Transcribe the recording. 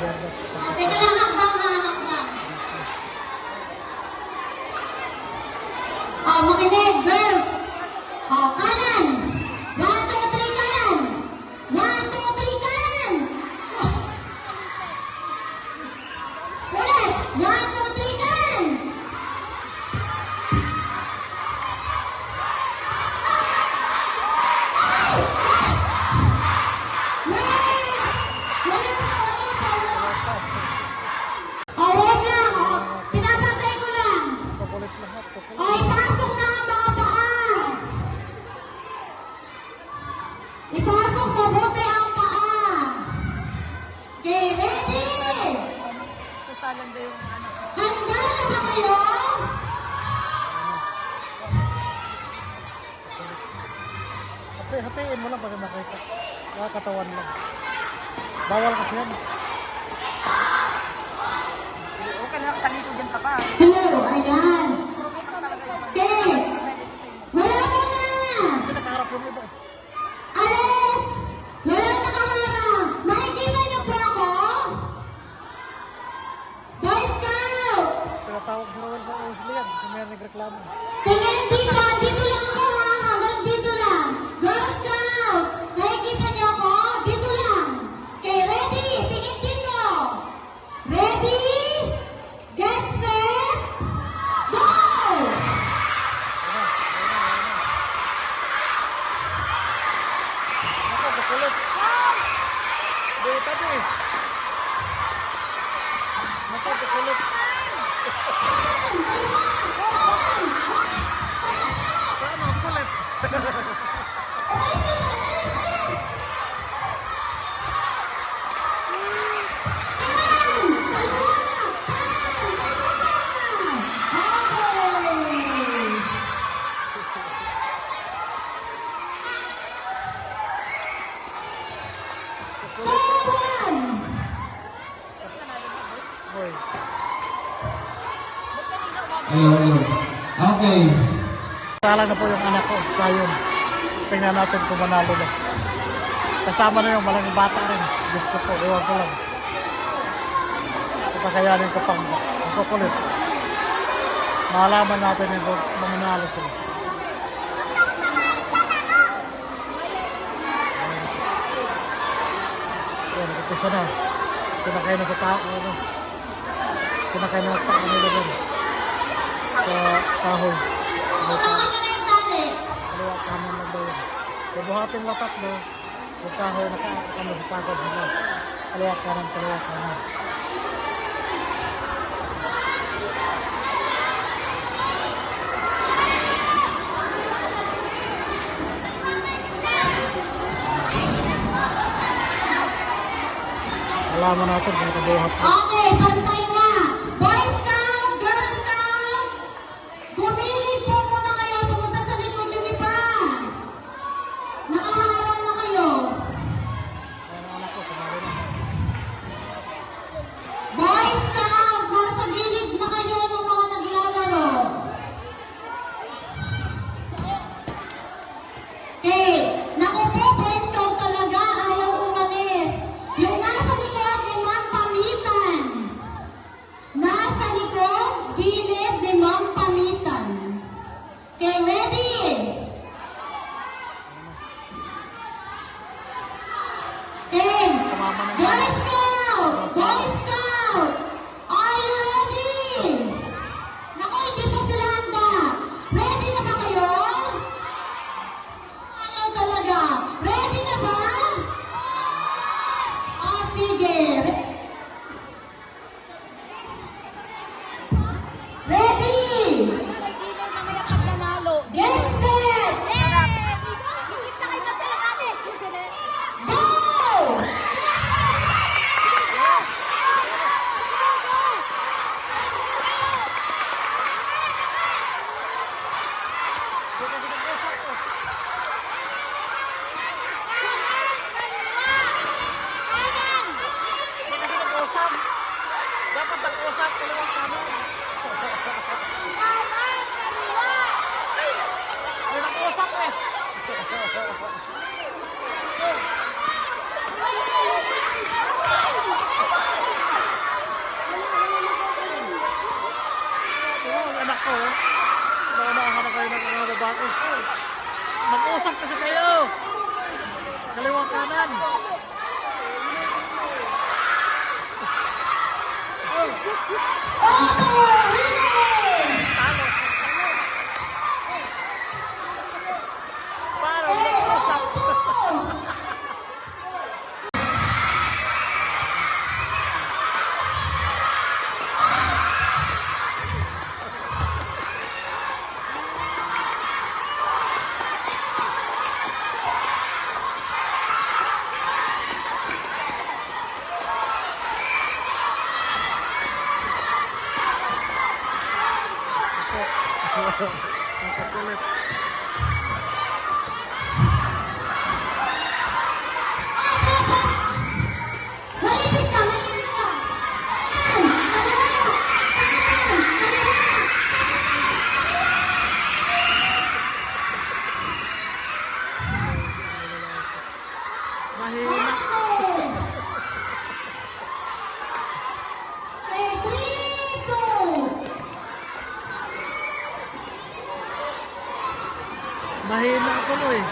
Biyernes. Teka lang, hakbang ha, hakbang. Makinig, girls. Kanan. 1, 2, 3, kanan. 1, 2, 3, kanan. Ulit. 1, 2, 3, kanan. Wala pa. Wag lang. Pinapantay ko lang. Kukulit lahat. Kukulit. Ipasok na ang mga paa. Ipasok mabuti ang paa. Okay, ready? Sasalan ba yung ano? Handa na ba kayo? Hatiin mo lang para makita. Katawan lang. Bawal kasi yan. Okay na, talito dyan ka pa. Hello, ayan. Okay. Wala mo na. Kasi nakaharap yung iba. Alis. Walang nakaharang. Makikita niyo po ako? Boy Scout. Pinatawag si Roel sa Wesley yan. Kasi may nagreklamo. Tingin dito. Dito lang ako ha. Hanggang dito lang. Girl Scout. Nakikita niyo ako? Dito lang. Okay, ready? Tingin dito. Ready? Get set. Go! Ako, kukulit. Hindi, tabi. Ako, kukulit. Tama, kukulit. Alis dito. Alis, alis. Tan! Dalawa! Tan! Dalawa! Okay. Tawan! Boy. Ayun. Okay. Sala na po yung anak ko. Sayon. Tingnan natin kung manalo na. Kasama na yung malaking bata rin. Diyos ko po. Ewan ko lang. Kakayanin ko pang kukulit. Malaman natin yung manalo ko. Yan, ito na. Pinakay na sa tao. Pinakay na sa tao nila dyan. Sa kahoy. Tulungan niyo na yung tali. Kaliwa kanan lang daw yun. Bubuhatin lapat no. Yung kahoy na sa pagod nila. Kaliwa kanan, kaliwa kanan. Alaman natin kung kabuhat ko. Okay, pantay na. Boy Scout, Girl Scout, gumilid po muna kayo. Pumunta sa likod yung iba. Nakaharang na kayo. Ayan ang anak ko, sumali na. Boy Scout, nasa gilid na kayo ng mga naglalaro. Okay, naku po, Boy Scout talaga, ayaw umalis. Yung nasa likod ni Ma'am Pamitan. Nasa likod, gilid ni Ma'am Pamitan. Okay, ready? Okay, Tumama na Boy Scout! Boy Scout! Are you ready? Naku, hindi pa sila handa. Ready na ba kayo? Ayaw talaga. Ready na ba? Sige. Ready? May dealer na may pag nanalo. Get set! Higit na kayo sa atin. Go! Dapat nag-usap, kaliwa kanan. Ay, nag-usap eh. kasi kayo. Kaliwang kanan. Auto winner! Talo. Parang Hey, nag-usap. Auto! Ang kakulit. Malipit ka, malipit ka! Kanan! Kaliwa! Kanan! Kaliwa! Mahina. Okay! Okay, 3, 2! Mahina ako mo eh.